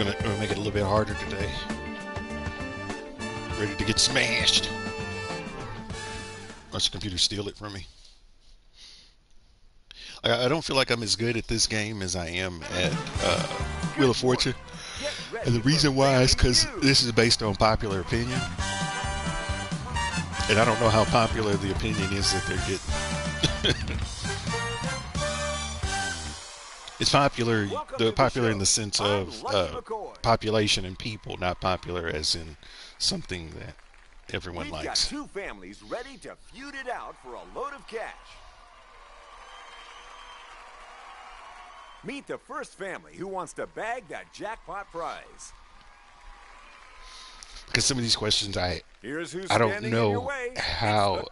gonna make it a little bit harder today. Ready to get smashed. Watch the computer steal it from me. I don't feel like I'm as good at this game as I am at Wheel of Fortune. And the reason why is because this is based on popular opinion. And I don't know how popular the opinion is that they're getting. It's popular, popular in the sense of population and people, not popular as in something that everyone likes. We've got two families ready to feud it out for a load of cash. Meet the first family who wants to bag that jackpot prize. Because some of these questions I don't know how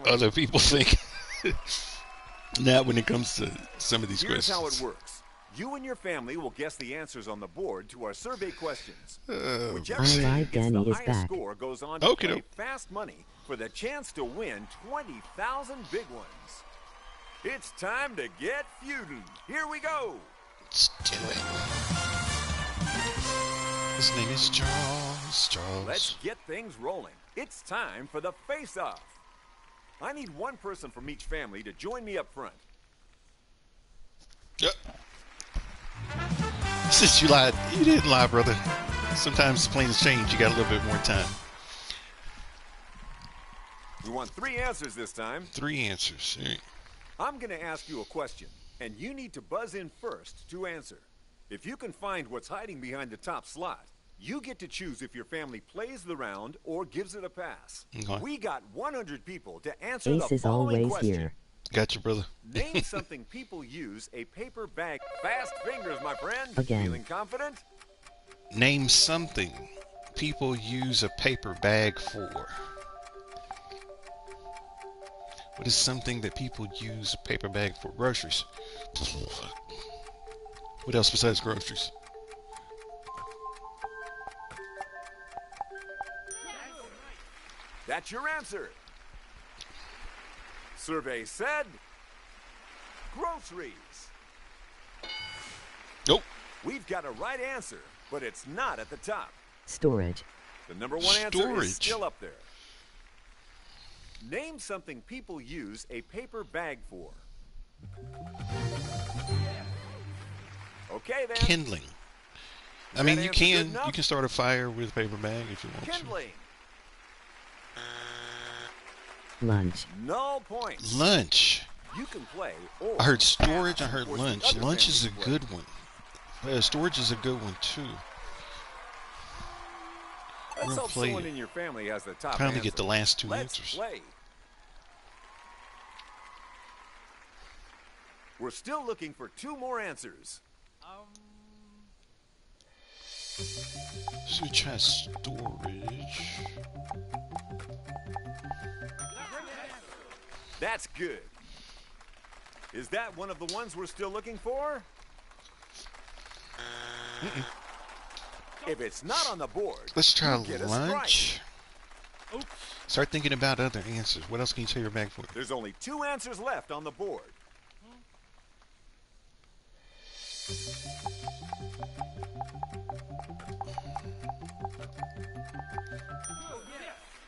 other people think. Not when it comes to some of these questions. Here's how it works. You and your family will guess the answers on the board to our survey questions. Whichever team gets the highest score goes on to play fast money for the chance to win 20,000 big ones. It's time to get feuding. Here we go. Let's do it. His name is Charles. Let's get things rolling. It's time for the face-off. I need one person from each family to join me up front. Yep. Since you lied, you didn't lie, brother. Sometimes plans change. You got a little bit more time. We want 3 answers this time. 3 answers. Right. I'm going to ask you a question, and you need to buzz in first to answer. If you can find what's hiding behind the top slot, you get to choose if your family plays the round or gives it a pass. Okay. We got 100 people to answer Ace the is following always question. here. Got you, brother. Name something people use a paper bag. Fast fingers, my friend. Again. Feeling confident? Name something people use a paper bag for. What is something that people use a paper bag for? Groceries. What else besides groceries? That's your answer. Survey said groceries. Nope. We've got a right answer, but it's not at the top. Storage. The number 1 answer is Storage. still up there. Name something people use a paper bag for. Okay then. Kindling. Is I mean, that you answer good can enough? start a fire with a paper bag if you want Kindling. Lunch. Null points. to. Lunch. You can play or I heard storage. I pass heard towards the lunch. other Lunch is a family's play. good one. Storage is a good one too. Let's We'll hope play someone it. in your family has the top Finally answer. get the last 2 Let's answers. play. We're still looking for 2 more answers. So try storage. That's good. Is that one of the ones we're still looking for? If it's not on the board, Let's try you get a lunch. strike. Start thinking about other answers. What else can you take your bag for? There's only 2 answers left on the board.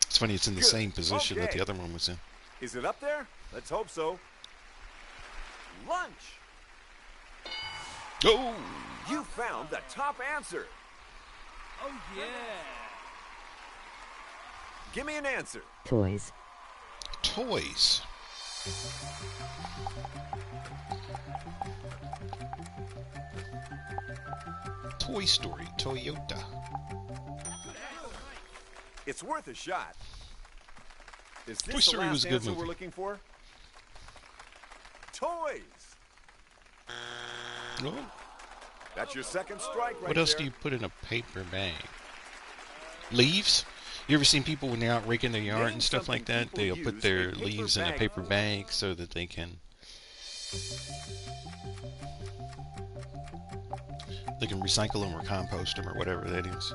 It's funny, it's in the Good. same position that Okay. the other one was in. Is it up there? Let's hope so. Lunch. Oh! You found the top answer. Oh, yeah. Give me an answer. Toys. Toys. Toy Story, Toyota. It's worth a shot. Is Toy this the Story was last a good answer movie. we're looking for? Toys. Oh. That's your second strike right What else there. do you put in a paper bag? Leaves? You ever seen people when they're out raking their yard Name and stuff like something that? They'll people put use their a paper leaves in a bag paper for. bag so that they can recycle them or compost them or whatever that is.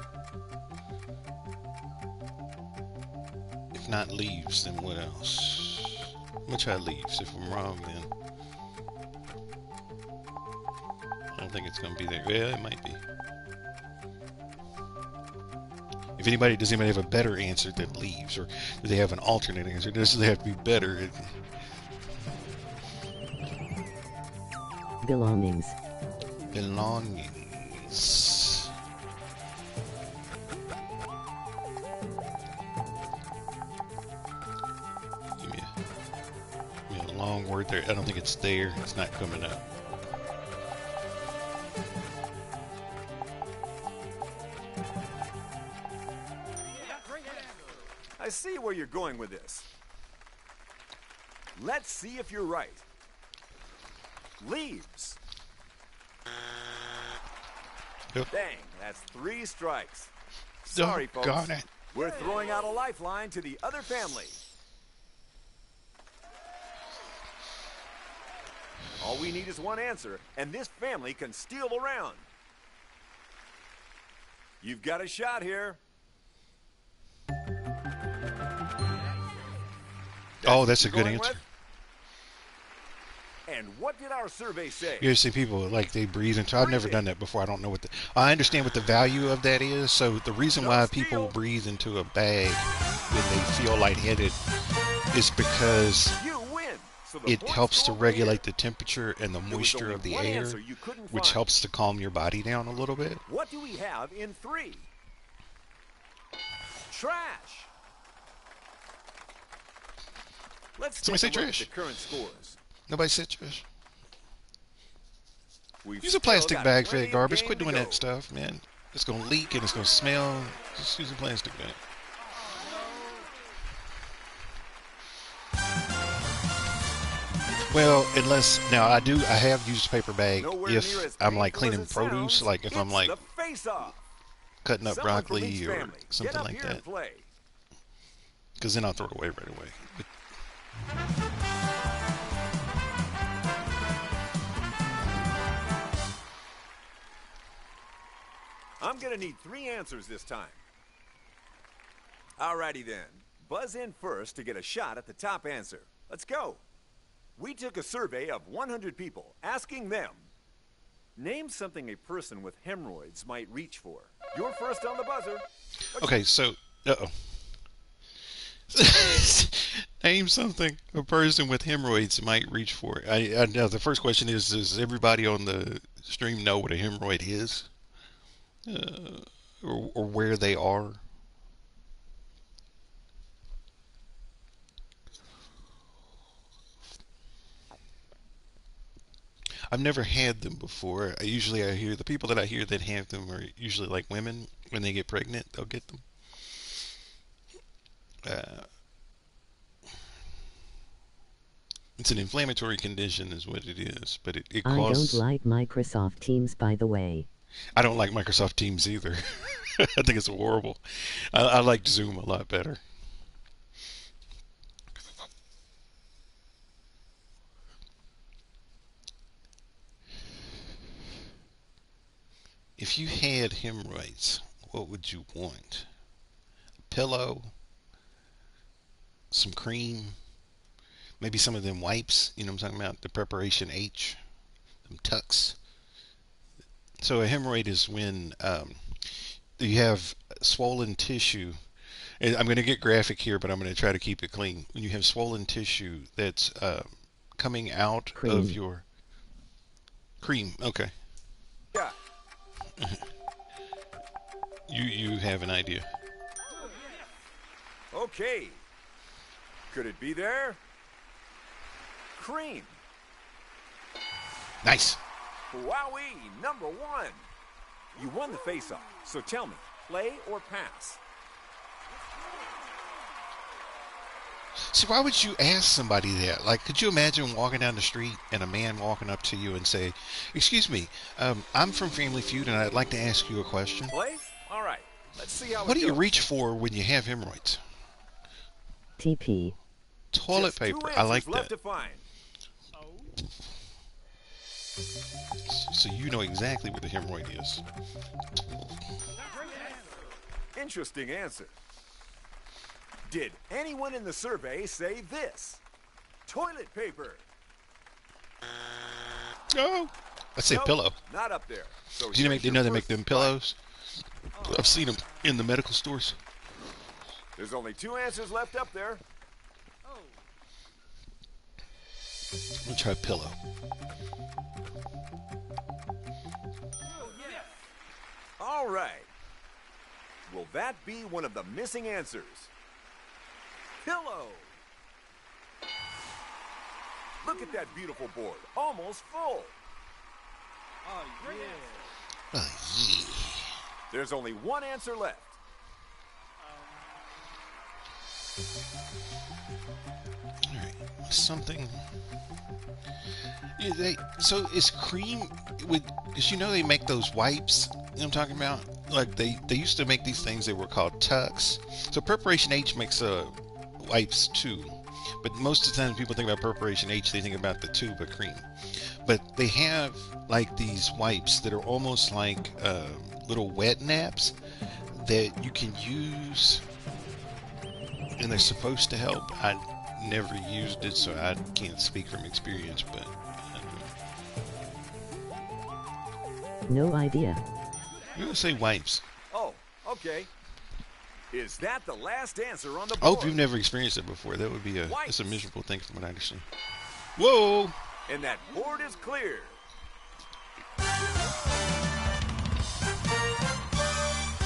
If not leaves, then what else? We'll try leaves. If I'm wrong, then I don't think it's going to be there. Yeah, it might be. If anybody, does anybody have a better answer that leaves, or do they have an alternate answer? Does it have to be better? Belongings. Belongings. Give me a long word there. I don't think it's there. It's not coming up. I see where you're going with this. Let's see if you're right. Leaves. Yep. Dang, that's 3 strikes. Sorry, folks. Got it. We're throwing out a lifeline to the other family. All we need is one answer, and this family can steal the round. You've got a shot here. Oh, that's a good answer. And what did our survey say? You see people like they breathe into. I've never done that before. I don't know what I understand what the value of that is. So the reason why people breathe into a bag when they feel lightheaded is because it helps to regulate the temperature and the moisture of the air, which helps to calm your body down a little bit. What do we have in 3? Trash. Let's Somebody say take a look at trash. the current scores. Nobody said trash. We've Use a plastic still got bag plenty fed of garbage. game Quit to doing go. that stuff, man. It's gonna leak and it's gonna smell. Just use a plastic bag. Well, unless now I have used a paper bag Nowhere near if as I'm like painful as cleaning it produce, sounds. like if I'm It's like the face-off. cutting up Someone from broccoli each or family, something get up like here that, and play. because then I'll throw it away right away. But I'm gonna need 3 answers this time. Alrighty then. Buzz in first to get a shot at the top answer. Let's go. We took a survey of 100 people, asking them, name something a person with hemorrhoids might reach for. You're first on the buzzer. okay, so name something a person with hemorrhoids might reach for. I know the first question is: does everybody on the stream know what a hemorrhoid is, or where they are? I've never had them before. I hear the people that I hear that have them are usually like women. When they get pregnant, they'll get them. It's an inflammatory condition is what it is, but it I causes... don't like Microsoft Teams, by the way. I don't like Microsoft Teams either. I think it's horrible. I like Zoom a lot better. If you had hemorrhoids, what would you want? A pillow, some cream, maybe some of them wipes, you know what I'm talking about? The preparation H, them tucks. So a hemorrhoid is when you have swollen tissue. And I'm going to get graphic here, but I'm going to try to keep it clean. When you have swollen tissue that's coming out of your cream, okay. Yeah. You have an idea. Okay. Could it be there? Cream. Nice. Wowee, number 1. You won the face-off, so tell me, play or pass? See, why would you ask somebody that? Like, could you imagine walking down the street and a man walking up to you and say, "Excuse me, I'm from Family Feud and I'd like to ask you a question." Play? All right. Let's see how What it do you goes. reach for when you have hemorrhoids? TP. Toilet Just 2 paper. I answers like left that. to find. So you know exactly what the hemorrhoid is. Interesting answer. Did anyone in the survey say this? Toilet paper. Oh, let's say Nope, pillow. not up there. So Do you here's know your they make first them strike. pillows? I've seen them in the medical stores. There's only 2 answers left up there. I'm gonna try pillow. All right. Will that be one of the missing answers? Pillow. Look at that beautiful board, almost full. Oh, yeah. Oh, yeah. There's only 1 answer left. All right, something. Yeah, so is cream with? Because you know they make those wipes. You know what I'm talking about? Like they used to make these things. They were called Tucks. So Preparation H makes wipes too. But most of the time people think about Preparation H, they think about the tube of cream. But they have like these wipes that are almost like little wet naps that you can use, and they're supposed to help. I never used it, so I can't speak from experience, but No idea. I'm gonna say wipes. Oh, okay. Is that the last answer on the board? I hope you've never experienced it before. That would be it's a miserable thing from what I understand. Whoa! And that board is clear.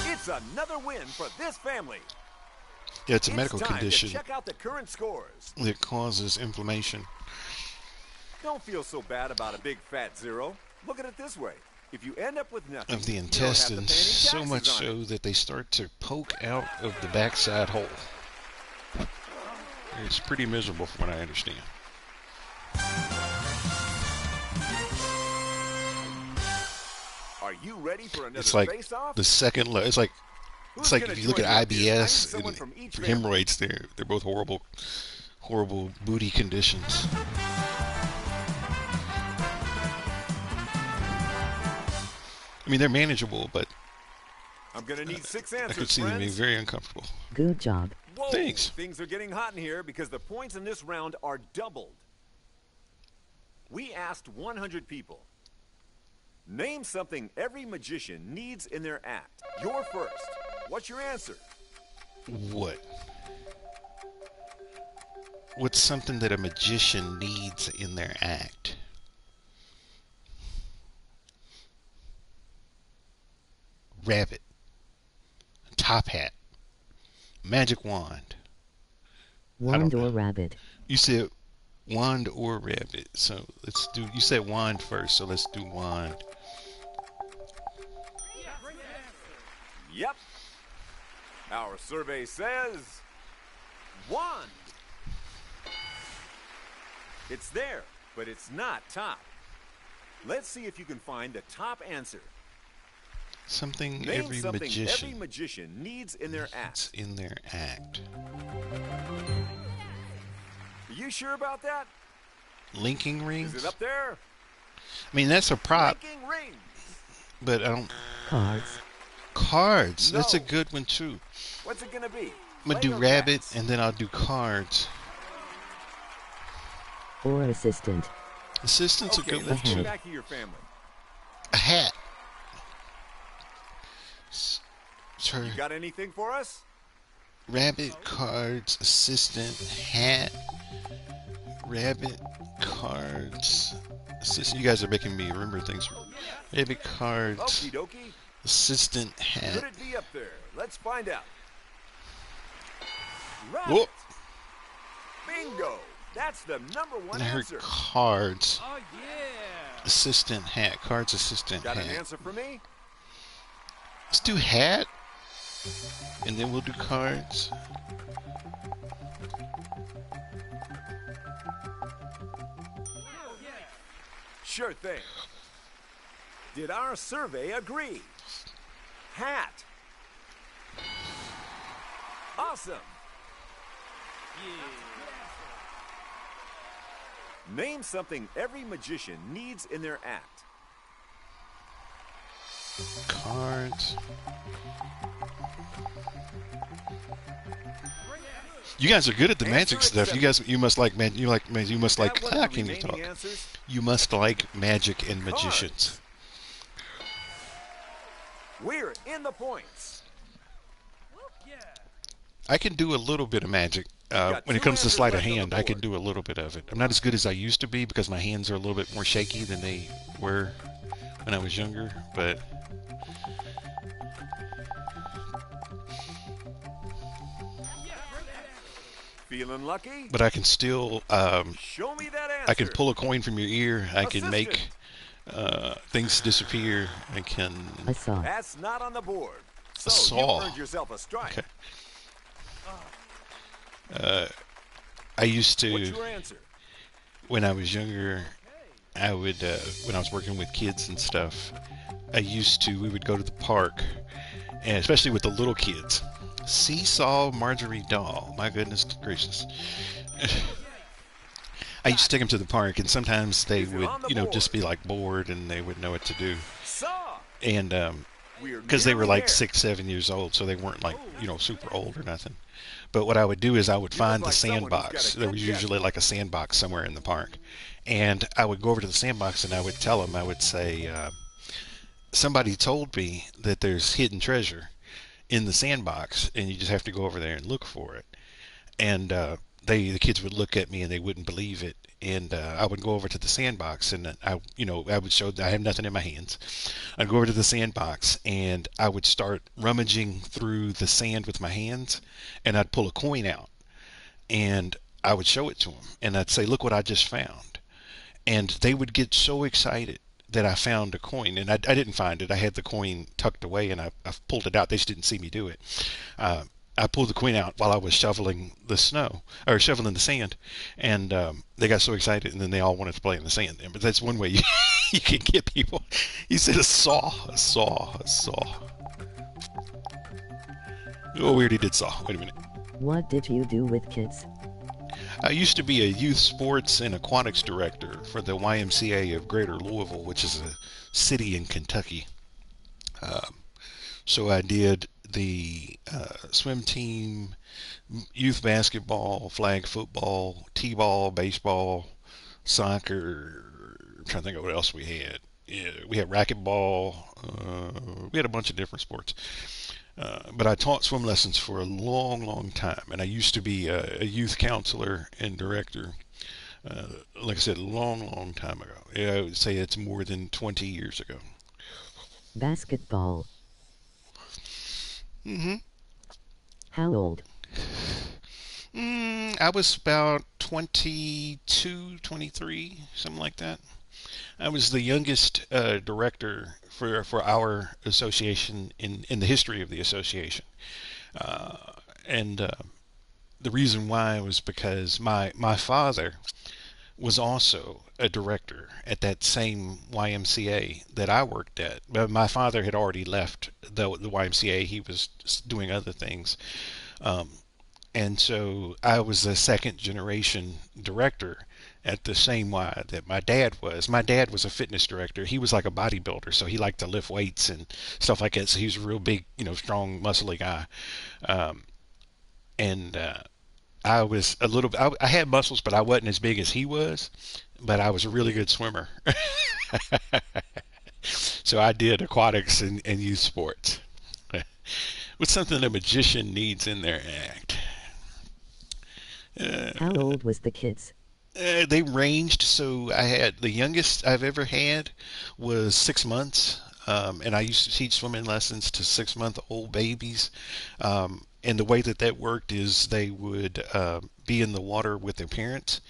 It's another win for this family. Yeah, it's a medical time condition to check out the current scores. that causes inflammation. Don't feel so bad about a big fat 0. Look at it this way. If you end up with nothing, Of the you don't have to pay intestines, any so taxes much on so it. that they start to poke out of the backside hole. It's pretty miserable from what I understand. Are you ready for another It's like face-off? the second level. It's like Who's if gonna you look join at you up here? I need IBS someone and from each for family. hemorrhoids, they're both horrible booty conditions. I mean, they're manageable, but I'm gonna need 6 I answers, could see them being friends. very uncomfortable. Good job. Whoa, Thanks. things are getting hot in here because the points in this round are doubled. We asked 100 people. Name something every magician needs in their act. You're first. What's your answer? What? What's something that a magician needs in their act? Rabbit. Top hat. Magic wand. Wand know. or rabbit. You said wand or rabbit. So let's do, you said wand first, so let's do wand. Yep. Our survey says wand. It's there, but it's not top. Let's see if you can find the top answer. Something Name every something magician every magician needs in their needs act. in their act. Are you sure about that? Linking rings? Is it up there? I mean, that's a prop, Linking rings. but I don't. Cards. Cards. No. That's a good one too. What's it gonna be? I'm gonna do Play or rabbit, pass? and then I'll do cards. Or assistant. Assistant's Okay, a good one let's too. get back to your family. A hat. Sorry. You got anything for us? Rabbit, cards, assistant, hat. Rabbit, cards, assistant. You guys are making me remember things. Rabbit, cards, Okie dokie. assistant, Could hat. it be up there? Let's find out. Right. Whoop. Bingo. That's the number one And I heard answer. cards, Oh, yeah. assistant, hat. Cards, assistant, Got an hat. answer for me? Let's do hat, and then we'll do cards. Sure thing. Did our survey agree? Hat. Awesome. Name something every magician needs in their act. Cards. You guys are good at the magic Answer stuff. You guys, you must like magic. You must like. That one of I the can't even talk. remaining answers? You must like magic and magicians. We're in the points. Yeah. I can do a little bit of magic. You've got When it 2 comes to answers sleight of left on the hand, I can board. do a little bit of it. I'm not as good as I used to be because my hands are a little bit more shaky than they were when I was younger, Feeling lucky? but I can still Show me that I can answer. pull a coin from your ear. I can Assistant. make things disappear. I can A saw. That's not on the board. a So you saw. earned yourself a strike. Okay. I used What's to your answer? when I was younger. I would when I was working with kids and stuff. We would go to the park, and especially with the little kids. Seesaw Marjorie Doll. My goodness gracious. I used to take them to the park, and sometimes they Is it would, on the just board? be like bored, and they wouldn't know what to do. Saw. And We're because they were nearly like there. 6, 7 years old, so they weren't like super old or nothing. But what I would do is I would You look find the like someone who's got sandbox. a There good was guess. usually like a sandbox somewhere in the park, and I would go over to the sandbox and I would tell them. I would say, somebody told me that there's hidden treasure in the sandbox, and you just have to go over there and look for it. And the kids would look at me and they wouldn't believe it. And I would go over to the sandbox and I would show I have nothing in my hands. I'd go over to the sandbox and I would start rummaging through the sand with my hands, and I'd pull a coin out and I would show it to them and I'd say, "Look what I just found." And they would get so excited that I found a coin, and I didn't find it. I had the coin tucked away, and I pulled it out. They just didn't see me do it. Uh, I pulled the coin out while I was shoveling the snow or shoveling the sand, and they got so excited, and then they all wanted to play in the sand. But that's one way you, you can get people. He said a saw, a saw, a saw. Oh, we already did saw. Wait a minute. What did you do with kids? I used to be a youth sports and aquatics director for the YMCA of Greater Louisville, which is a city in Kentucky. Um, so I did the swim team, youth basketball, flag football, t-ball, baseball, soccer. I'm trying to think of what else we had. Yeah, we had racquetball. We had a bunch of different sports. But I taught swim lessons for a long, long time, and I used to be a youth counselor and director. Like I said, a long, long time ago. Yeah, I would say it's more than 20 years ago. Basketball. Mm-hmm. How old? I was about 22, 23, something like that. I was the youngest director for our association in the history of the association. Uh, and the reason why was because my father was also a director at that same YMCA that I worked at. But my father had already left the YMCA. He was doing other things. Um, and so I was the second generation director at the same Y that my dad was. My dad was a fitness director. He was like a bodybuilder, so he liked to lift weights and stuff like that. So he was a real big, strong, muscly guy. Um, and I was a little. I had muscles, but I wasn't as big as he was. But I was a really good swimmer. So I did aquatics and youth sports. What's something a magician needs in their act? How old was the kids? They ranged. So I had the youngest I've ever had was 6 months. And I used to teach swimming lessons to 6-month-old babies. And the way that worked is they would be in the water with their parents.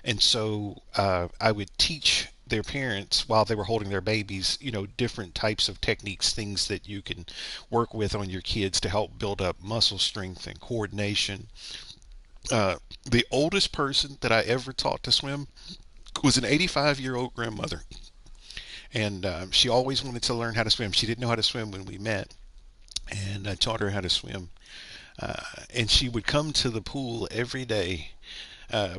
And so I would teach their parents while they were holding their babies, different types of techniques, things that you can work with on your kids to help build up muscle strength and coordination. Uh, the oldest person that I ever taught to swim was an 85-year-old grandmother. And she always wanted to learn how to swim. She didn't know how to swim when we met. And I taught her how to swim. And she would come to the pool every day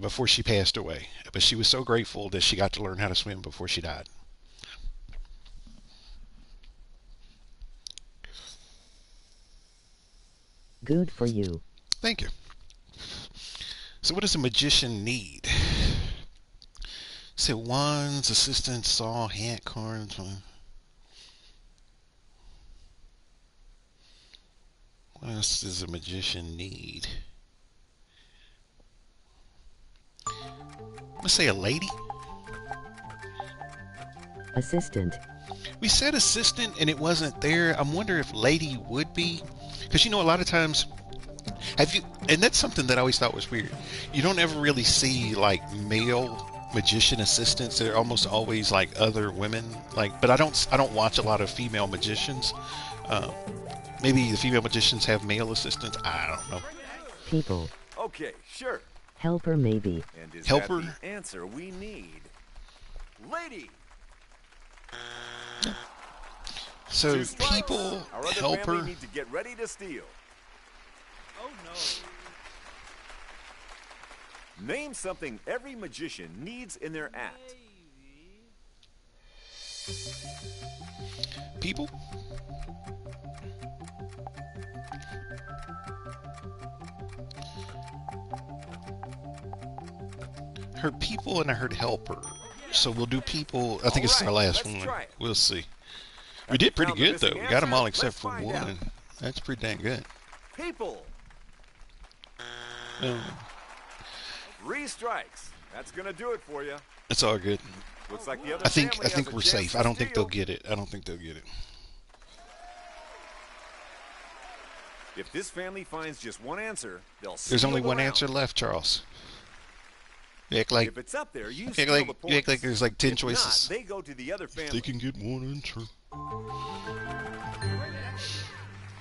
before she passed away. But she was so grateful that she got to learn how to swim before she died. Good for you. Thank you. So what does a magician need? So wands, assistant, saw, hat, cards. What else does a magician need? Let's say a lady. Assistant. We said assistant and it wasn't there. I'm wondering if lady would be. Because you know, a lot of times, have you, and that's something that I always thought was weird. You don't ever really see like male magician assistants. They're almost always like other women. Like, but I don't watch a lot of female magicians. Uh, Maybe the female magicians have male assistants. I don't know. People. Okay, sure. Helper maybe. And is Helper? that the answer we need? Lady. So Two strikes. people, Our other helper. family need to get ready to steal. Oh no. Name something every magician needs in their act. People? Heard people and I heard helper. So we'll do people. I think it's our last one. We'll see. We did pretty good though. We got them all except for one. That's pretty dang good. People. 3 strikes. That's gonna do it for you. It's all good. Looks like the other I think family has a we're chance safe. to I don't think they'll steal. get it. I don't think they'll get it. If this family finds just one answer, they'll There's steal only the one round. answer left, Charles. You act like If it's up there, you you steal act the like points. you act like there's like 10 If choices. not, they go to the other family. They can get one answer.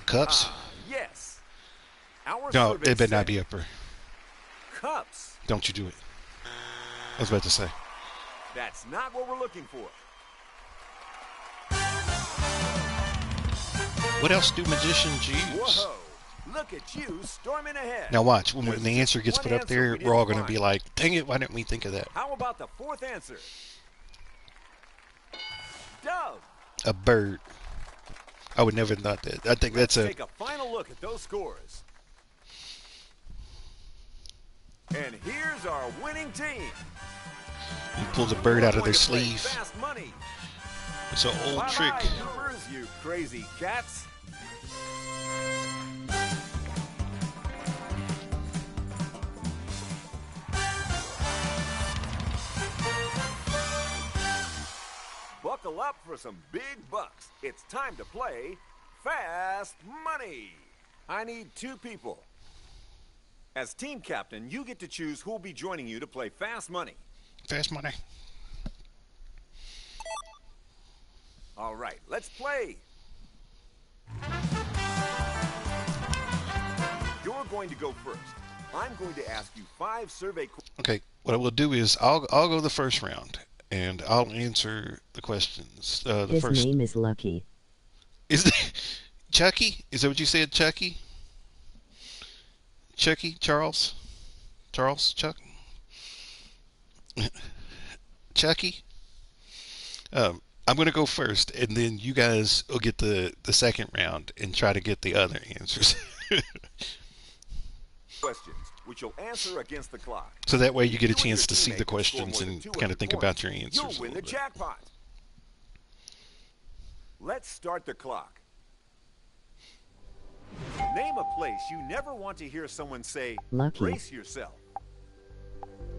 Cups? Yes. Our No, survey it better not said be upper. cups. Don't you do it. I was about to say. That's not what we're looking for. What else do magicians use? Whoa! Look at you storming ahead. Now watch, when There's the answer gets one put up answer there, we didn't we're all going to find. be like, dang it, why didn't we think of that? How about the 4th answer? Dove. A bird. I would never have thought that. I think that's a... Take a final look at those scores. And here's our winning team. You pull the bird out of We're their going to play sleeve. Fast money. It's an old Bye-bye, trick. Goobers, you crazy cats. Buckle up for some big bucks. It's time to play Fast Money. I need 2 people. As team captain, you get to choose who will be joining you to play Fast Money. Fast money. All right, let's play. You're going to go first. I'm going to ask you 5 survey questions. Okay, what I will do is I'll go the first round, and I'll answer the questions. The His first name is Lucky. is Chucky. Is that what you said, Chucky? Chucky, Charles, Chuck, Chucky. I'm going to go first, and then you guys will get the second round and try to get the other answers. Questions, which you'll answer against the clock. So that way you get a If you and chance your to see teammate the can score questions more than and 200 kind of think points, about your answers. You'll a win the little bit. jackpot. Let's start the clock. Name a place you never want to hear someone say, Lucky. brace yourself.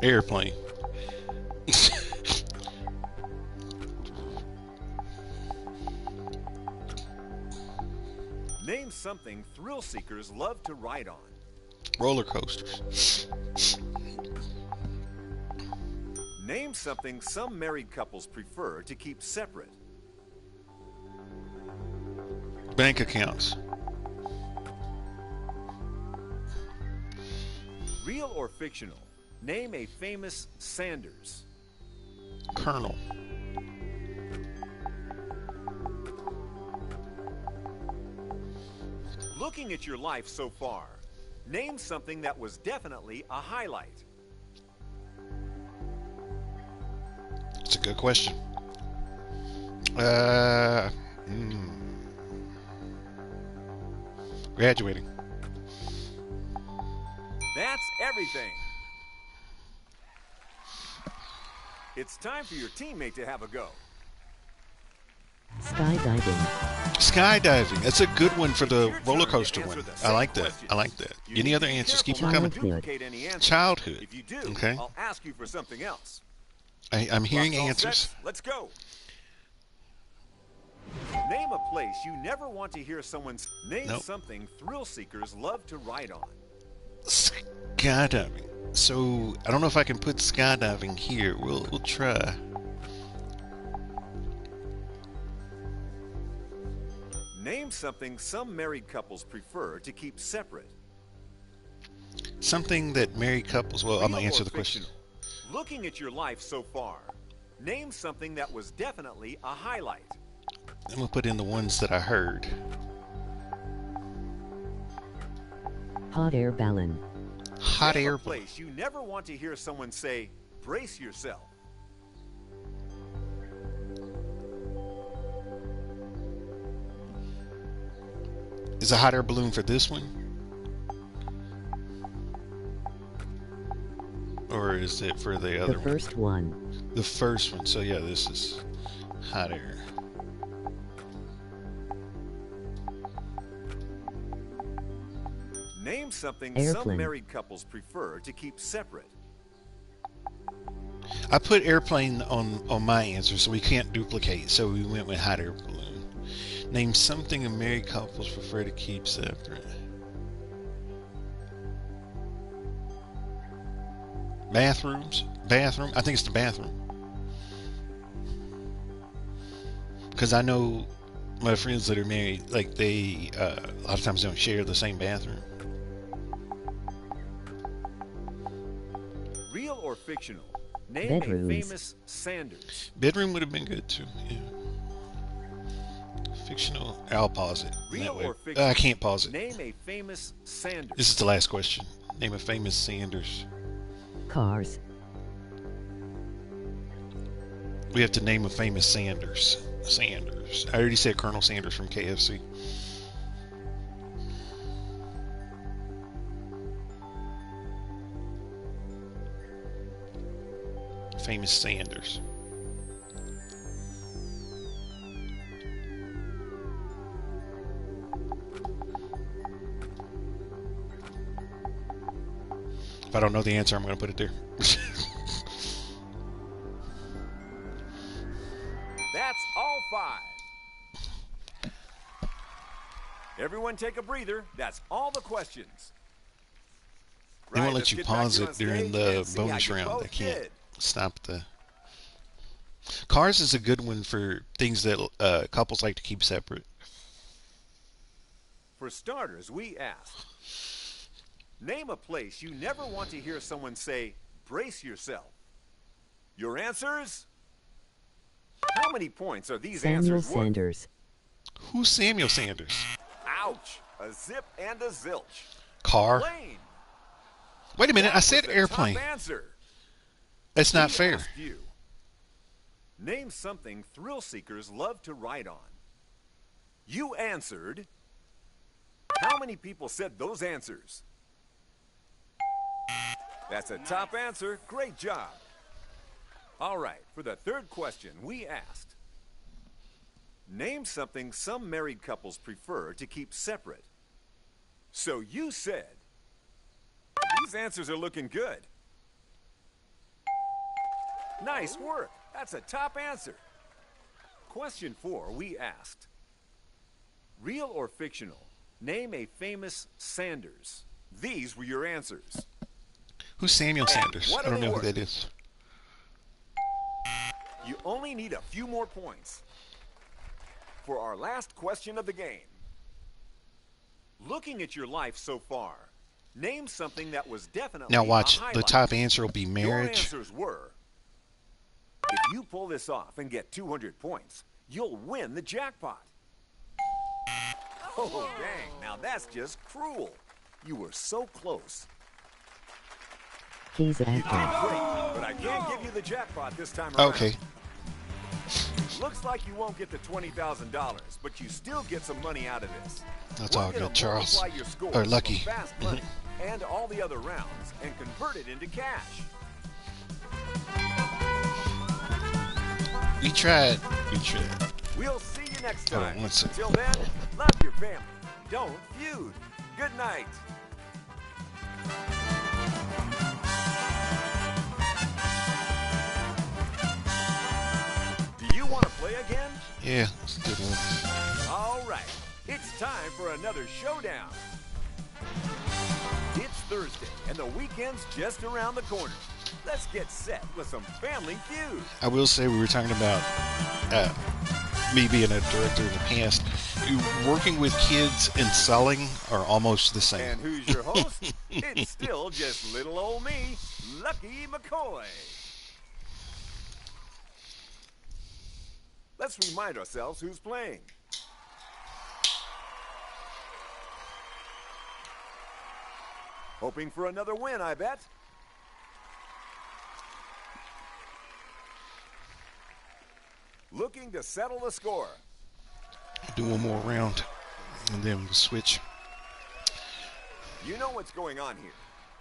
Airplane. Name something thrill seekers love to ride on. Roller coasters. Name something some married couples prefer to keep separate. Bank accounts. Real or fictional? Name a famous Sanders. Colonel. Looking at your life so far, name something that was definitely a highlight. It's a good question. Graduating. That's everything. It's time for your teammate to have a go. Skydiving. Skydiving. That's a good one for It's the your roller turn to coaster answer one. the I same like that. questions. I like that. You Any need other to be answers? Keep careful them not coming. to duplicate any answers. Childhood. If you do, Okay. I'll ask you for something else. I'm hearing Clock's all answers. set. Let's go. Name a place you never want to hear someone's name. Nope. Something thrill seekers love to ride on. Skydiving. So I don't know if I can put skydiving here. We'll try. Name something some married couples prefer to keep separate. Something that married couples. Well, I'm Real gonna answer or the question. fictional? Looking at your life so far, name something that was definitely a highlight. I'm gonna put in the ones that I heard. Hot air balloon. Hot Name air a balloon. place you never want to hear someone say, brace yourself. Is a hot air balloon for this one? Or is it for the other The one? first one. The first one. So yeah, this is hot air. Name something some Airplane. married couples prefer to keep separate. I put airplane on my answer, so we can't duplicate. So we went with hot air balloon. Name something a married couples prefer to keep separate. Bathrooms. Bathroom. I think it's the bathroom. Because I know my friends that are married, like they a lot of times don't share the same bathroom. Real or fictional? Name Bedrooms. a famous Sanders. Bedroom would have been good too. Yeah. Fictional. I'll pause it. Real That way. or fictional? I can't pause it. Name a famous Sanders. This is the last question. Name a famous Sanders. Cars. We have to name a famous Sanders. Sanders. I already said Colonel Sanders from KFC. Famous Sanders. If I don't know the answer, I'm going to put it there. That's all 5. Everyone take a breather. That's all the questions. They won't Right, let let's you get back pause here it on during stage the and see how bonus you round. both I can't did. stop the. Cars is a good one for things that couples like to keep separate. For starters, we asked, name a place you never want to hear someone say, brace yourself. Your answers? How many points are these Samuel answers worth? Sanders. Who's Samuel Sanders? Ouch! A zip and a zilch. Car. Plane. Wait a minute, That I was said the airplane. Top answer. That's not We fair. asked you, name something thrill seekers love to ride on. You answered. How many people said those answers? That's a top answer. Great job. All right, for the third question, we asked, name something some married couples prefer to keep separate. So you said, these answers are looking good. Nice work. That's a top answer. Question 4, we asked, real or fictional? Name a famous Sanders. These were your answers. Who's Samuel Sanders? what I don't are they know who worth? that is. You only need a few more points. For our last question of the game, looking at your life so far, name something that was definitely Now watch. a The highlight. top answer will be Your marriage. answers were, if you pull this off and get 200 points, you'll win the jackpot. Oh, dang. Now that's just cruel. You were so close. He's You did active. great, but I can't give you the jackpot this time around. Okay. Looks like you won't get the $20,000, but you still get some money out of this. That's We're all gonna good, Charles. multiply your scores Or Lucky. from fast money and all the other rounds and convert it into cash. We tried. We tried. We'll see you next Hold time. on one second. Until then, love your family. Don't feud. Good night. Do you want to play again? Yeah, let's do it. All right. It's time for another showdown. It's Thursday, and the weekend's just around the corner. Let's get set with some Family Feud. I will say we were talking about me being a director in the past. Working with kids and selling are almost the same. And who's your host? It's still just little old me, Lucky McCoy. Let's remind ourselves who's playing. Hoping for another win, I bet. Looking to settle the score. Do one more round, and then we'll switch. You know what's going on here.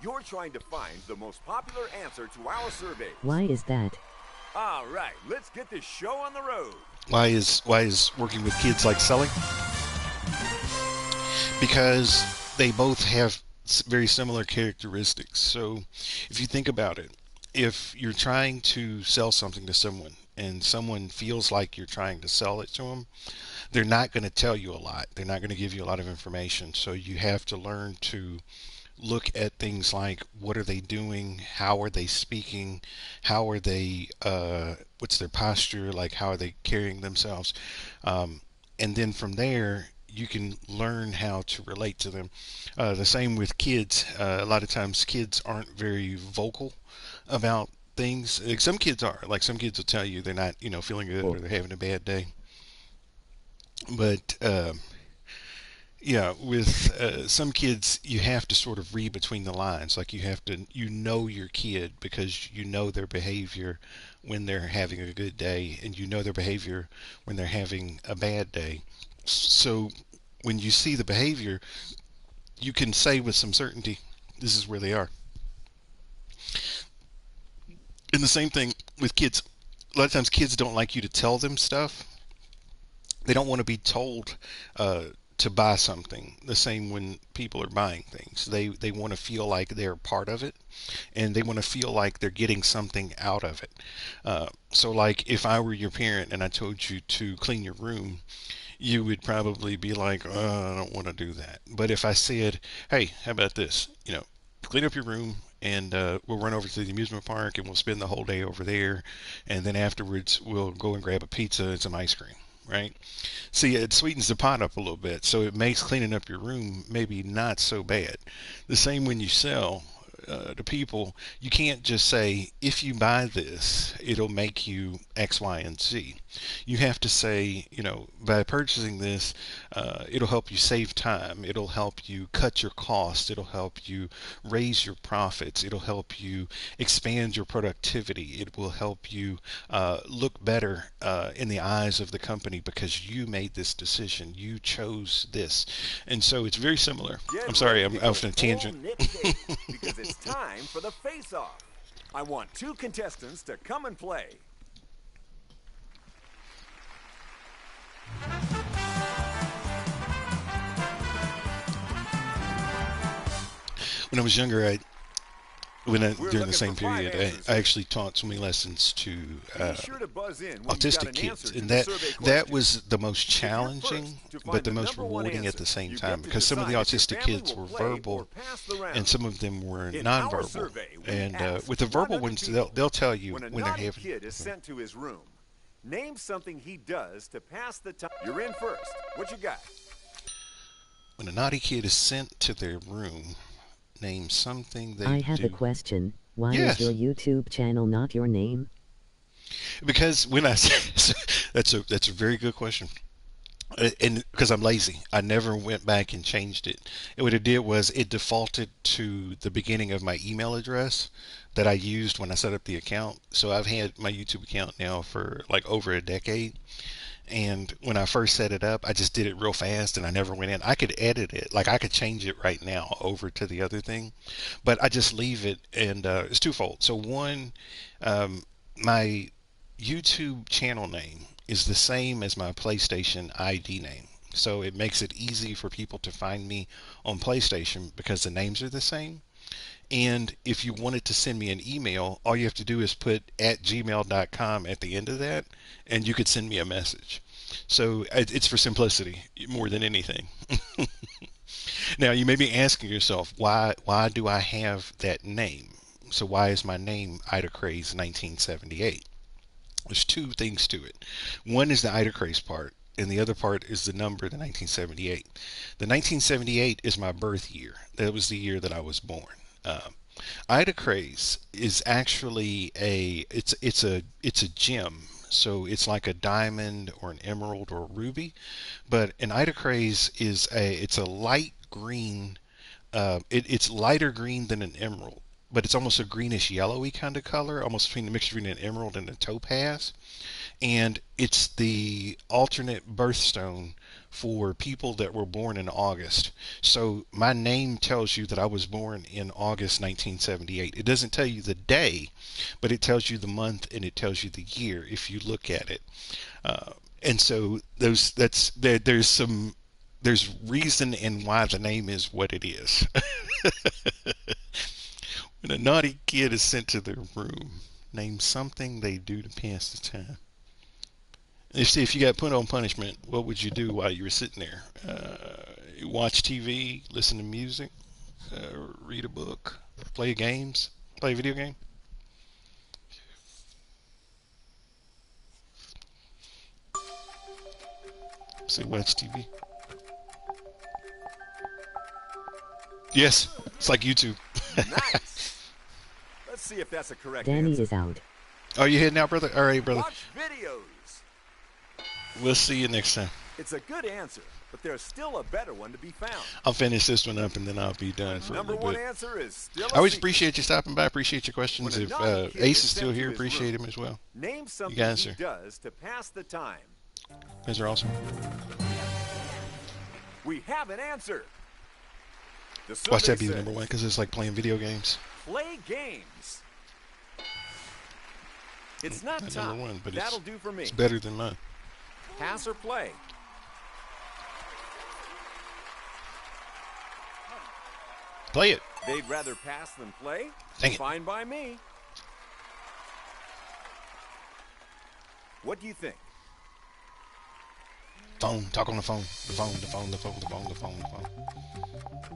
You're trying to find the most popular answer to our survey. Why is that? All right, let's get this show on the road. Why is working with kids like selling? Because they both have very similar characteristics. So if you think about it, if you're trying to sell something to someone and someone feels like you're trying to sell it to them, they're not going to tell you a lot. They're not going to give you a lot of information. So you have to learn to look at things like, what are they doing? How are they speaking? How are they, what's their posture? Like, how are they carrying themselves? And then from there, you can learn how to relate to them. The same with kids. A lot of times kids aren't very vocal about things. Like, some kids are. Like, some kids will tell you they're not, feeling good or they're having a bad day. But yeah, with some kids, you have to sort of read between the lines. Like, you have to, your kid because you know their behavior when they're having a good day, and you know their behavior when they're having a bad day. So when you see the behavior, you can say with some certainty, this is where they are. And the same thing with kids. A lot of times kids don't like you to tell them stuff. They don't want to be told to buy something. The same when people are buying things. They want to feel like they're part of it, and they want to feel like they're getting something out of it. So like, if I were your parent and I told you to clean your room, you would probably be like, I don't want to do that. But if I said, hey, how about this? Clean up your room, and we'll run over to the amusement park and we'll spend the whole day over there, and then afterwards we'll go and grab a pizza and some ice cream, right? See, it sweetens the pot up a little bit, so it makes cleaning up your room maybe not so bad. The same when you sell to people. You can't just say, if you buy this, it'll make you X, Y, and Z. You have to say, by purchasing this, it'll help you save time. It'll help you cut your cost. It'll help you raise your profits. It'll help you expand your productivity. It will help you look better in the eyes of the company because you made this decision. You chose this. And so it's very similar. I'm sorry, I'm off on a tangent. Because it's time for the face-off. I want two contestants to come and play. When I was younger, during the same period, I actually taught swimming lessons to autistic kids, and that was the most challenging, but the most rewarding at the same time, because some of the autistic kids were verbal, and some of them were nonverbal. And with the verbal ones, they'll tell you when they're having. When a kid is sent to his room, name something he does to pass the time. You're in first. What you got? When a naughty kid is sent to their room, name something they do. I have a question. Why is your YouTube channel not your name? Because when I that's a very good question. And because I'm lazy, I never went back and changed it. And what it did was it defaulted to the beginning of my email address that I used when I set up the account. So I've had my YouTube account now for like over a decade. And when I first set it up, I just did it real fast and I never went in. I could edit it, like I could change it right now over to the other thing, but I just leave it, and it's twofold. So one, my YouTube channel name is the same as my PlayStation ID name. So it makes it easy for people to find me on PlayStation because the names are the same. And if you wanted to send me an email, all you have to do is put at gmail.com at the end of that, and you could send me a message. So it's for simplicity more than anything. Now you may be asking yourself, why do I have that name? So why is my name Ida Craze 1978? There's two things to it. One is the Ida Craze part, and the other part is the number, the 1978. The 1978 is my birth year. That was the year that I was born. Ida Craze is actually it's a gem. So it's like a diamond or an emerald or a ruby, but an Ida Craze it's a light green. It's lighter green than an emerald, but it's almost a greenish yellowy kind of color, almost between the mixture between an emerald and a topaz. And it's the alternate birthstone for people that were born in August. So my name tells you that I was born in August 1978. It doesn't tell you the day, but it tells you the month and it tells you the year if you look at it. And so there's reason and why the name is what it is. When a naughty kid is sent to their room, name something they do to pass the time. If you got put on punishment, what would you do while you were sitting there? Watch TV, listen to music, read a book, play games, play a video game. Say watch TV. Yes, it's like YouTube. Nice. Let's see if that's a correct Danny answer. is out. Oh, you heading out, brother? All right, brother. Watch videos. We'll see you next time. It's a good answer, but there's still a better one to be found. I'll finish this one up and then I'll be done for Number a little one bit. answer is still I always secret. appreciate you stopping by. Appreciate your questions. When a If naughty kid Ace is is still sent to here, his appreciate room, him as well. Name something guys he are- does to pass the time. You guys are awesome. We have an answer. The Watch that survey be the number says, one because it's like playing video games. Play games. It's not Not top. number one, but That'll do for me. it's better than mine. Pass or play? Play it. They'd rather pass than play? Dang it. Fine by me. What do you think? Phone. Talk on the phone. The phone. The phone. The phone. The phone. The phone. The phone.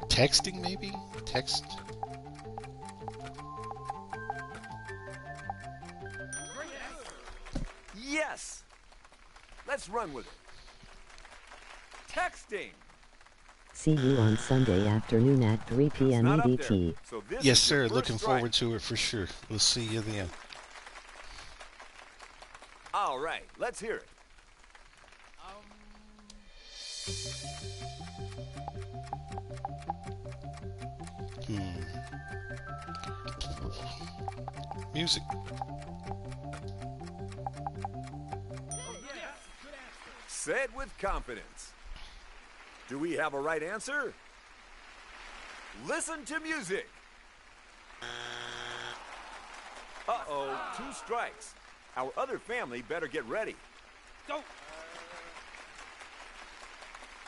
Texting, maybe? Text? Yes. Let's run with it. Texting. See you on Sunday afternoon at 3 p.m. Not up there. EDT. So this Yes, is your sir. first Looking strike. forward to it for sure. We'll see you then. All right, let's hear it. Music. Said with confidence. Do we have a right answer? Listen to music. Uh-oh, 2 strikes. Our other family better get ready. Go.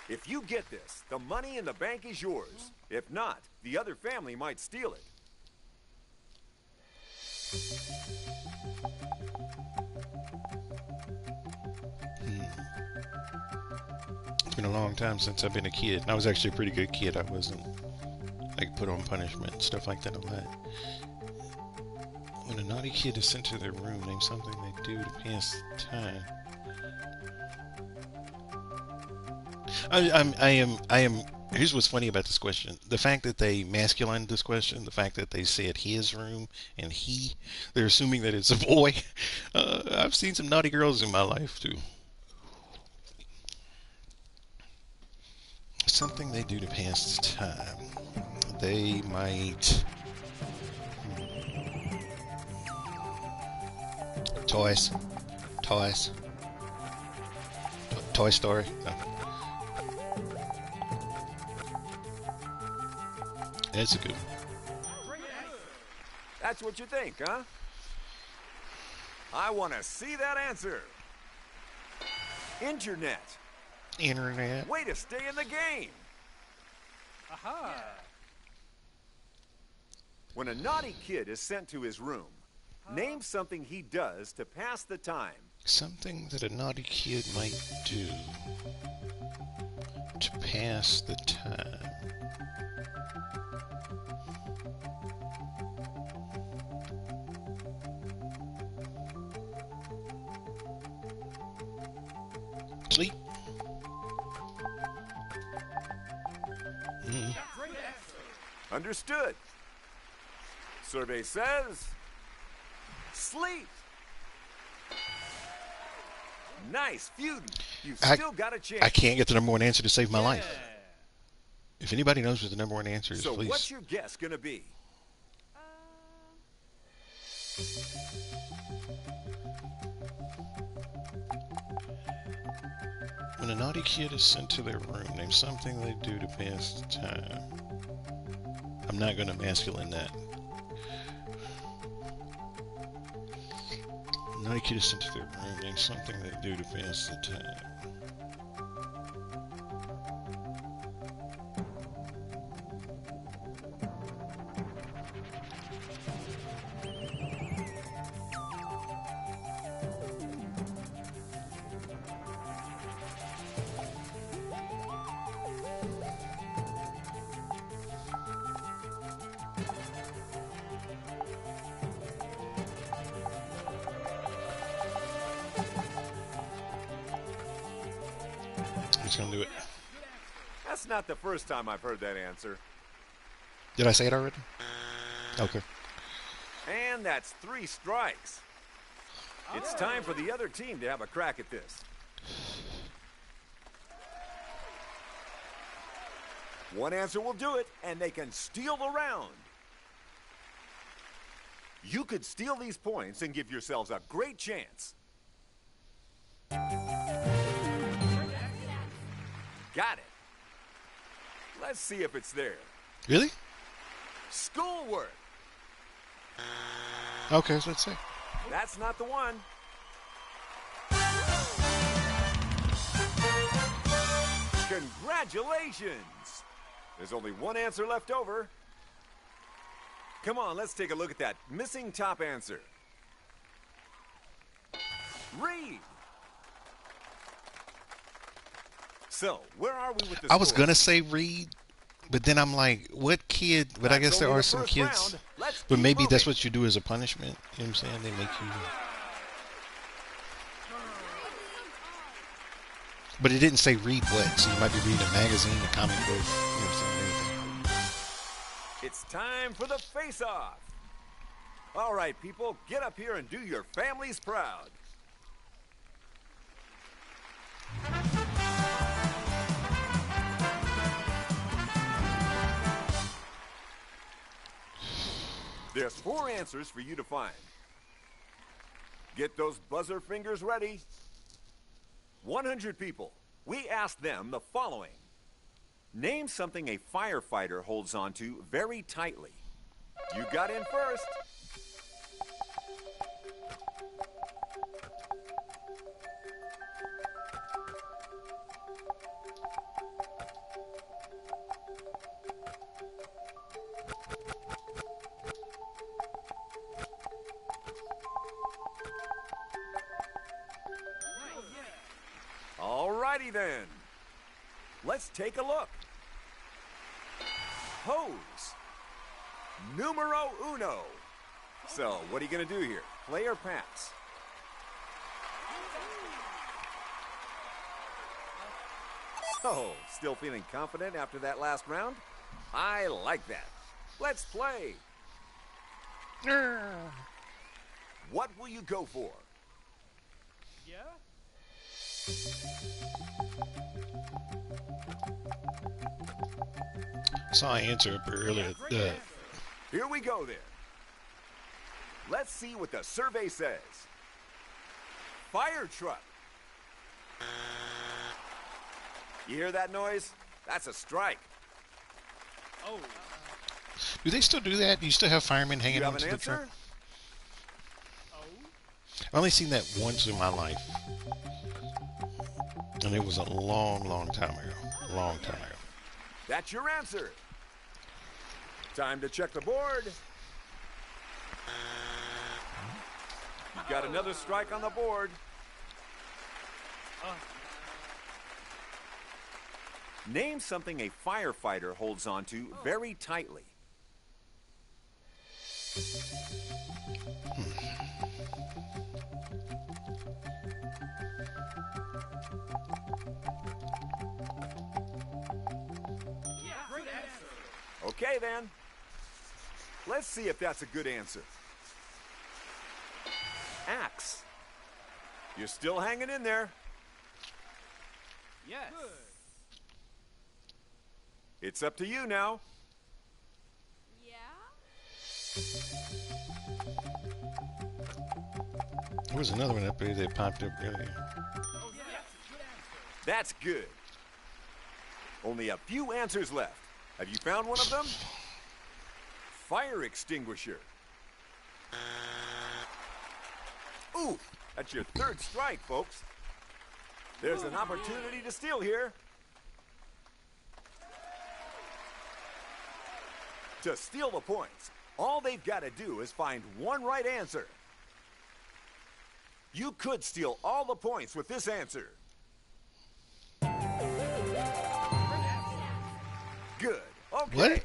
If you get this, the money in the bank is yours. If not, the other family might steal it. It's been a long time since I've been a kid. And I was actually a pretty good kid. I wasn't like put on punishment and stuff like that a lot. When a naughty kid is sent to their room, name something they do to pass the time. I am. Here's what's funny about this question: the fact that they masculined this question, the fact that they said his room and they're assuming that it's a boy. I've seen some naughty girls in my life too. Something they do to pass the time. They might. Toys. Toy Story. No. That's a good one. That's what you think, huh? I want to see that answer. Internet. Internet. Way to stay in the game. Aha. When a naughty kid is sent to his room, name something he does to pass the time. Something that a naughty kid might do to pass the time. Sleep. Understood. Survey says sleep. Nice, Feud. You've still got a chance. I can't get the number one answer to save my life. If anybody knows what the number one answer is, so please. What's your guess gonna be? When a naughty kid is sent to their room, name something they do to pass the time. I'm not going to masculine that. A naughty kid is sent to their room, name something they do to pass the time. He's going to do it. That's not the first time I've heard that answer. Did I say it already? Okay. And that's 3 strikes. It's time for the other team to have a crack at this. One answer will do it, and they can steal the round. You could steal these points and give yourselves a great chance. Got it. Let's see if it's there. Really? Schoolwork. Okay, so let's see. That's not the one. Congratulations. There's only one answer left over. Come on, let's take a look at that missing top answer. Read. So, where are we with the I was score? going to say read, but then I'm like, what kid? But I guess there are some kids. But maybe that's what you do as a punishment. You know what I'm saying? They make you. But it didn't say read what. So you might be reading a magazine, a comic book. You know what I'm saying? Anything. It's time for the face-off. All right, people, get up here and do your families proud. There's 4 answers for you to find. Get those buzzer fingers ready. 100 people. We asked them the following. Name something a firefighter holds on to very tightly. You got in first. Alrighty then. Let's take a look. Hose. Numero uno. So, what are you going to do here? Play or pass? Oh, still feeling confident after that last round? I like that. Let's play. What will you go for? Yeah? Saw an answer up here earlier. Here we go then. Let's see what the survey says. Fire truck. You hear that noise? That's a strike. Oh. Do they still do that? Do you still have firemen Do you hanging have an onto the truck? answer? Oh. I've only seen that once in my life. And it was a long, long time ago. Long time ago. That's your answer. Time to check the board. You've got another strike on the board. Name something a firefighter holds onto very tightly. Okay, then. Let's see if that's a good answer. Axe. You're still hanging in there. Yes. Good. It's up to you now. Yeah? There was another one up there that popped up earlier. Oh, yes. Good answer. That's good. Only a few answers left. Have you found one of them? Fire extinguisher. Ooh, that's your third strike, folks. There's an opportunity to steal here. To steal the points, all they've got to do is find one right answer. You could steal all the points with this answer. Good. Okay. What?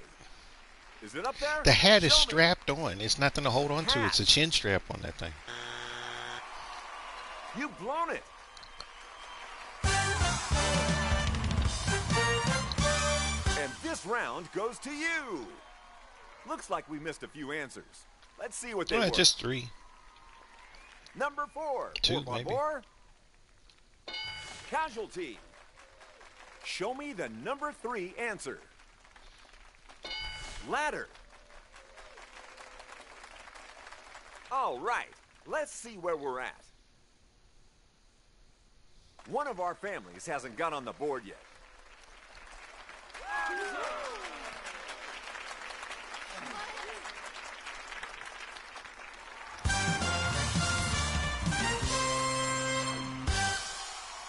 Is it up there? The hat is Show me. strapped on. It's nothing to hold on to. It's a chin strap on that thing. You've blown it. And this round goes to you. Looks like we missed a few answers. Let's see what they were. Just 3. Number 4. 2, Por maybe. favor. Casualty. Show me the number 3 answer. Ladder. All right. Let's see where we're at. One of our families hasn't got on the board yet.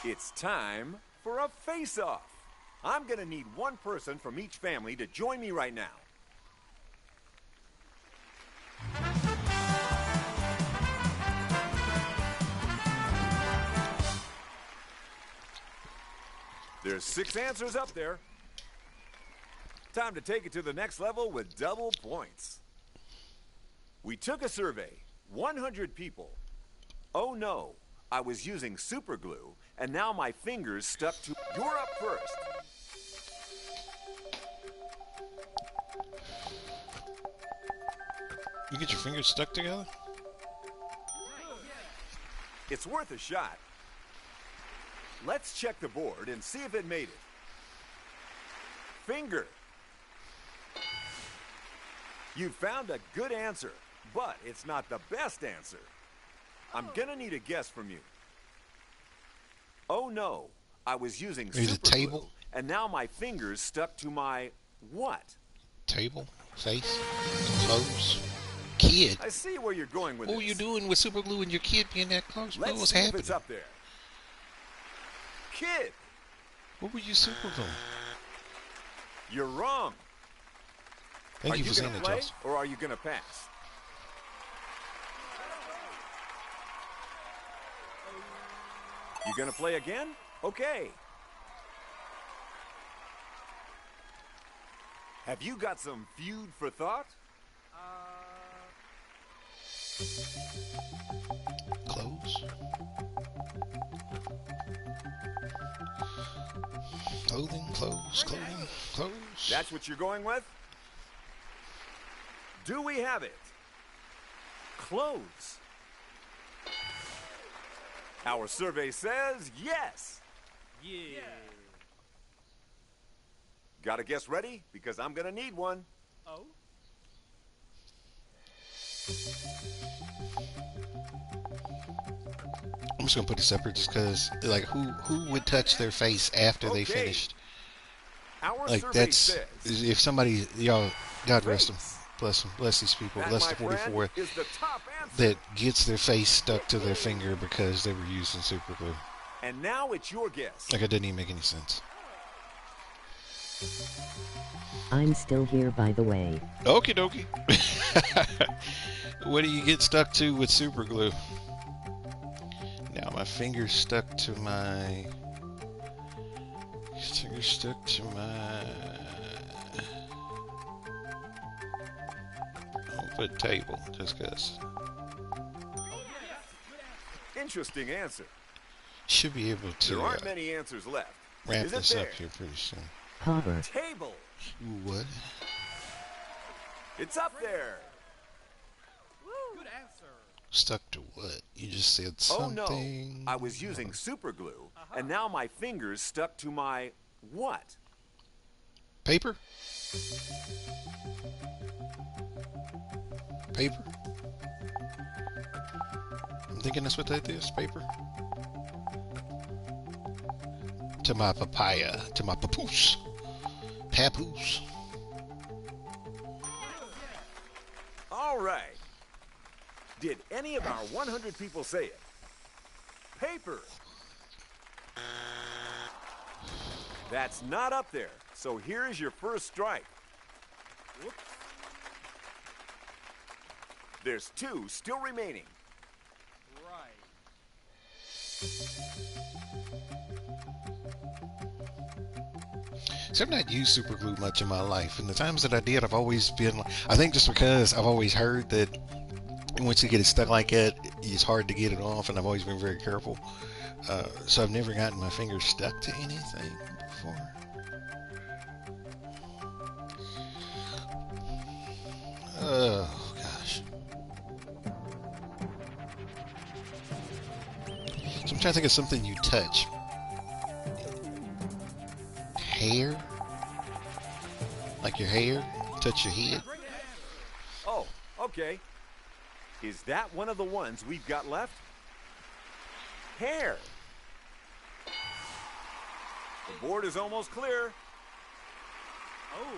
It's time for a face-off. I'm gonna need one person from each family to join me right now. There's 6 answers up there. Time to take it to the next level with double points. We took a survey, 100 people. Oh no, I was using super glue, and now my fingers stuck to... You're up first. You get your fingers stuck together? It's worth a shot. Let's check the board and see if it made it. Finger. You found a good answer, but it's not the best answer. I'm gonna need a guess from you. Oh no, I was using Maybe the super table? glue, and now my fingers stuck to my what? Table? Face? Clothes? Kid? I see where you're going with What were this. you doing with super glue and your kid being that close? What Let's was see if happening? it's up there. Kid, What were you super gluing? you're wrong. Thank Are you you for saying gonna that, play Chelsea. or are you gonna pass? You gonna play again? Okay. Have you got some feud for thought? Clothes? Clothing? Clothes? That's what you're going with? Do we have it? Clothes. Our survey says yes. Yeah. Got a guess ready? Because I'm gonna need one. Oh. I'm just gonna put it separate just because, like, who would touch their face after they Okay. finished? Our Like survey that's says if somebody y'all, God rest them, face. bless these people, That, bless my the friend, 44 is the top answer. that gets their face stuck to their finger because they were using super glue. And now it's your guess. Like it didn't even make any sense. I'm still here, by the way. Okie dokie. What do you get stuck to with super glue? Now my finger's stuck to my. Finger's stuck to my. I'll put table just because. Interesting answer. Should be able to There aren't many answers left. wrap Is it this there? up here pretty soon. Hover. Table. Ooh, what? It's up there. Good answer. Stuck to what? You just said Oh something. no, I was using super glue, and now my fingers stuck to my what? Paper? Paper? I'm thinking that's what that is. Paper? To my papaya. To my papoose. Papoose. All right. Did any of our 100 people say it? Paper. That's not up there. So here's your first strike. Whoops. There's 2 still remaining. Right. So I've not used super glue much in my life. And the times that I did, I've always been, I think just because I've always heard that once you get it stuck like that, it's hard to get it off. And I've always been very careful. So I've never gotten my fingers stuck to anything before. Oh, gosh. So I'm trying to think of something you touch. Hair? Like your hair? Touch your head? Oh, okay. Is that one of the ones we've got left? Hair. The board is almost clear. Oh.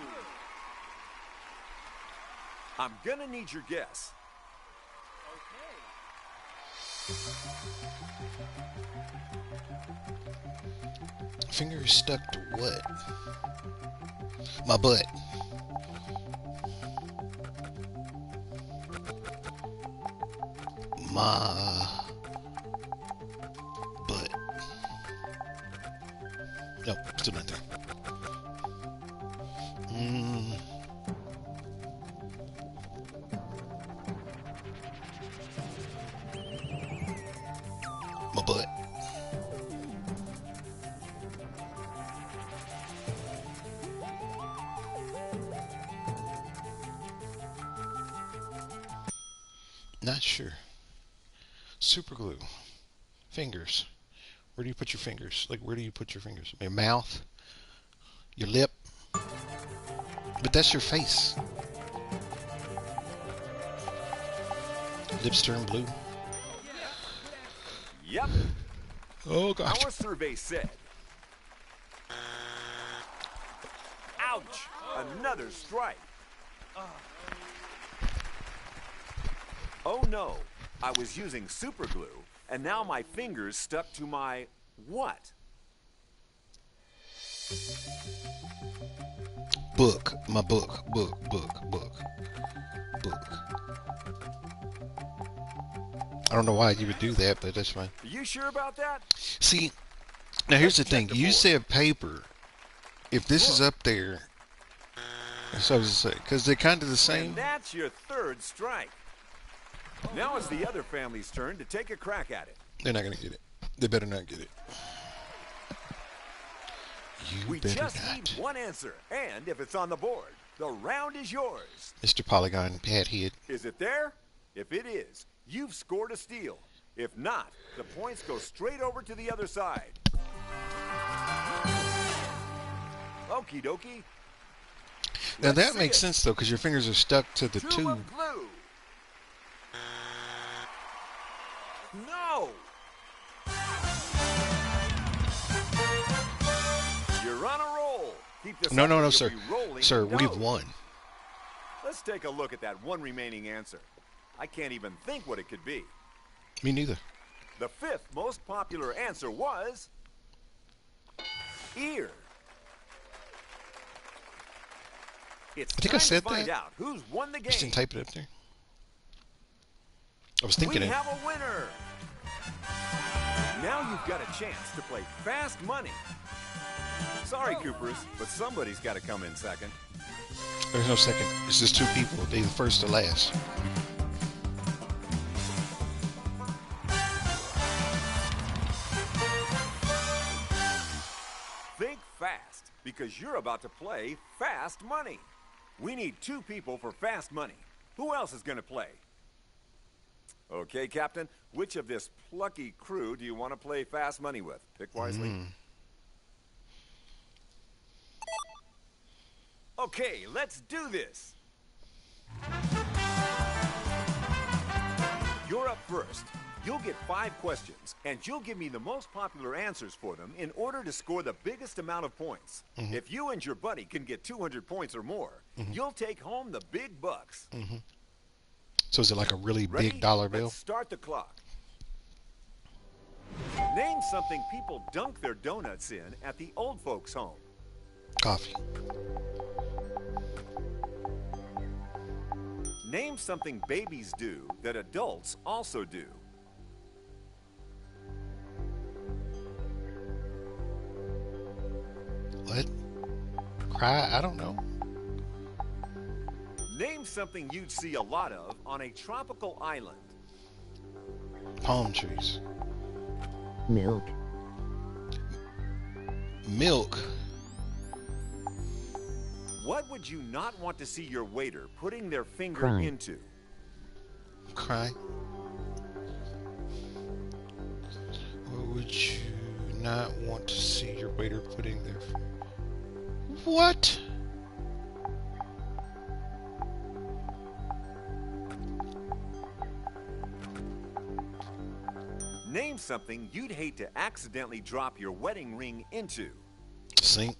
I'm gonna need your guess. Okay. Fingers stuck to what? My butt. My butt. Nope, still not there. My butt. Not sure. Super glue. Fingers. Where do you put your fingers? Like, where do you put your fingers? Your mouth? Your lip? But that's your face. Lips turn blue. Yep. Oh, gosh. Our survey said. Ouch! Another strike. Oh no, I was using super glue, and now my fingers stuck to my what? Book. My book. Book. I don't know why you would do that, but that's fine. Are you sure about that? See, now here's the Let's check thing. the You board. said paper. If this is up there, that's what I was going to say, because they're kind of the And same. that's your third strike. Now it's the other family's turn to take a crack at it. They're not going to get it. They better not get it. You We better just not. need one answer, and if it's on the board, the round is yours. Mr. Polygon Pat Head. Is it there? If it is, you've scored a steal. If not, the points go straight over to the other side. Okie dokie. Now Let's that see makes it. sense, though, because your fingers are stuck to the Tube tube. of glue. No! You're on a roll. Keep the No, no, no, sucker sir. rolling. Sir, No. we've won. Let's take a look at that one remaining answer. I can't even think what it could be. Me neither. The fifth most popular answer was ear. It's I think time I said to find that. out who's won the I just game. didn't type it up there. I was thinking We it. have a winner. Now you've got a chance to play Fast Money. Sorry, Coopers, but somebody's got to come in second. There's no second. It's just two people. They're the first to last. Think fast, because you're about to play Fast Money. We need 2 people for Fast Money. Who else is going to play? Okay, Captain, which of this plucky crew do you want to play Fast Money with? Pick wisely. Okay, let's do this. You're up first. You'll get 5 questions, and you'll give me the most popular answers for them in order to score the biggest amount of points. If you and your buddy can get 200 points or more, you'll take home the big bucks. So is it like a really Ready? big dollar bill? Let's start the clock. Name something people dunk their donuts in at the old folks' home. Coffee. Name something babies do that adults also do. What? Cry? I don't know. Name something you'd see a lot of on a tropical island. Palm trees. Milk. Milk. What would you not want to see your waiter putting their finger Cry. into? Cry. What would you not want to see your waiter putting their... What? Name something you'd hate to accidentally drop your wedding ring into. Sink.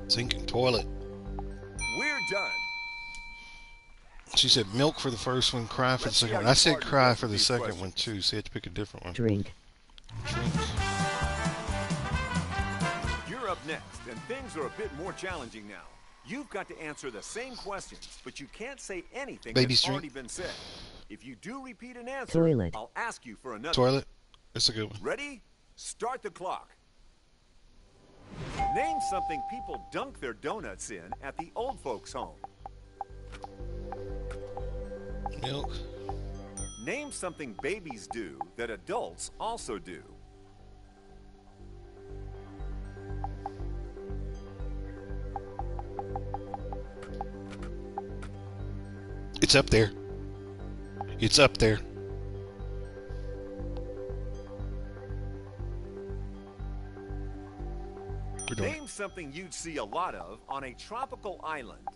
Sink and toilet. We're done. She said milk for the first one, cry for the Let's see second how one. I you said partner cry with for the these second questions. one too, so you had to pick a different one. Drink. Drink. You're up next, and things are a bit more challenging now. You've got to answer the same questions, but you can't say anything Baby's that's drink. already been said. If you do repeat an answer, Toilet. I'll ask you for another. Toilet. That's a good one. Ready? Start the clock. Name something people dunk their donuts in at the old folks' home. Milk. Name something babies do that adults also do. It's up there. It's up there. We're doing Name something you'd see a lot of on a tropical island.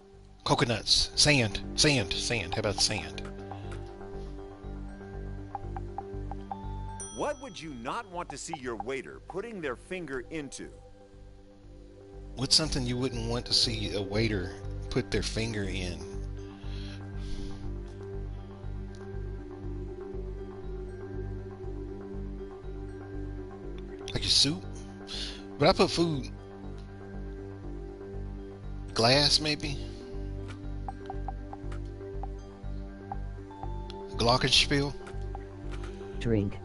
coconuts. Sand. Sand. Sand. How about sand? What would you not want to see your waiter putting their finger into? What's something you wouldn't want to see a waiter put their finger in? Like a soup? But I put food. Glass, maybe? Glockenspiel? Drink.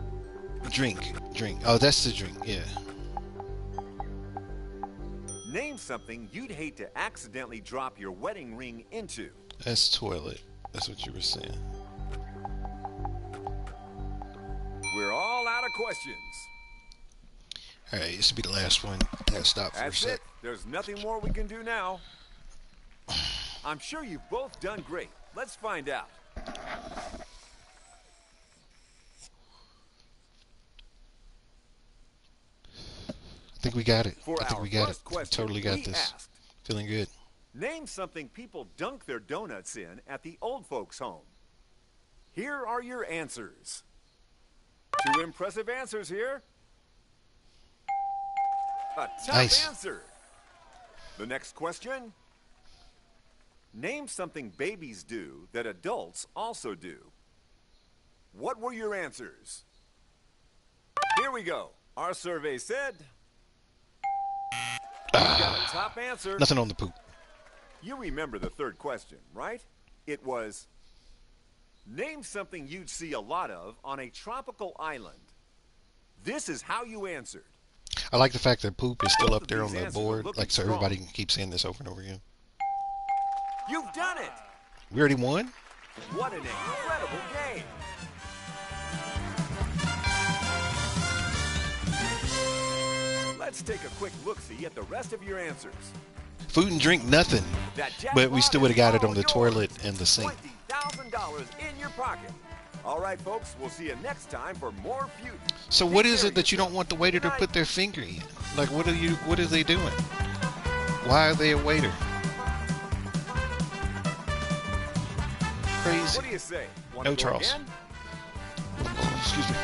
Drink. Drink. Oh, that's the drink. Yeah. Name something you'd hate to accidentally drop your wedding ring into. That's toilet. That's what you were saying. We're all out of questions. All right, this will be the last one. I gotta stop for a That's sec. it. There's nothing more we can do now. I'm sure you've both done great. Let's find out. I think we got it. For I think our we got it. first We question, totally got we this. asked, Feeling good. name something people dunk their donuts in at the old folks' home. Here are your answers. 2 impressive answers here. Tough answer. The next question. Name something babies do that adults also do. What were your answers? Here we go. Our survey said... You got a top answer. Nothing on the poop. You remember the third question, right? It was... Name something you'd see a lot of on a tropical island. This is how you answered. I like the fact that poop is still up there on the board, like so everybody can keep saying this over and over again. You've done it! We already won? What an incredible game! Let's take a quick look-see at the rest of your answers. Food and drink, nothing. But we still would have got it on the toilet and the sink. $20,000 in your pocket. All right, folks, we'll see you next time for more Feud. So what is it that you don't want the waiter to put their finger in? Like, what are they doing? Why are they a waiter? Crazy. What do you say? No, Charles. Oh, excuse me.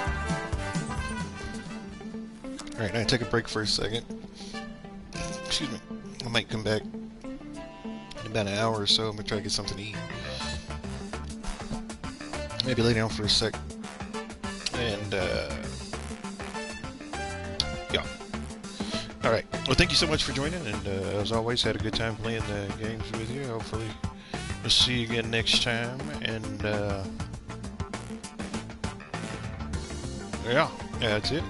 All right, now take a break for a second. Excuse me. I might come back in about an hour or so. I'm gonna try to get something to eat. Maybe lay down for a sec. And yeah. All right. Well, thank you so much for joining, and as always, had a good time playing the games with you. Hopefully, we'll see you again next time. And yeah, that's it.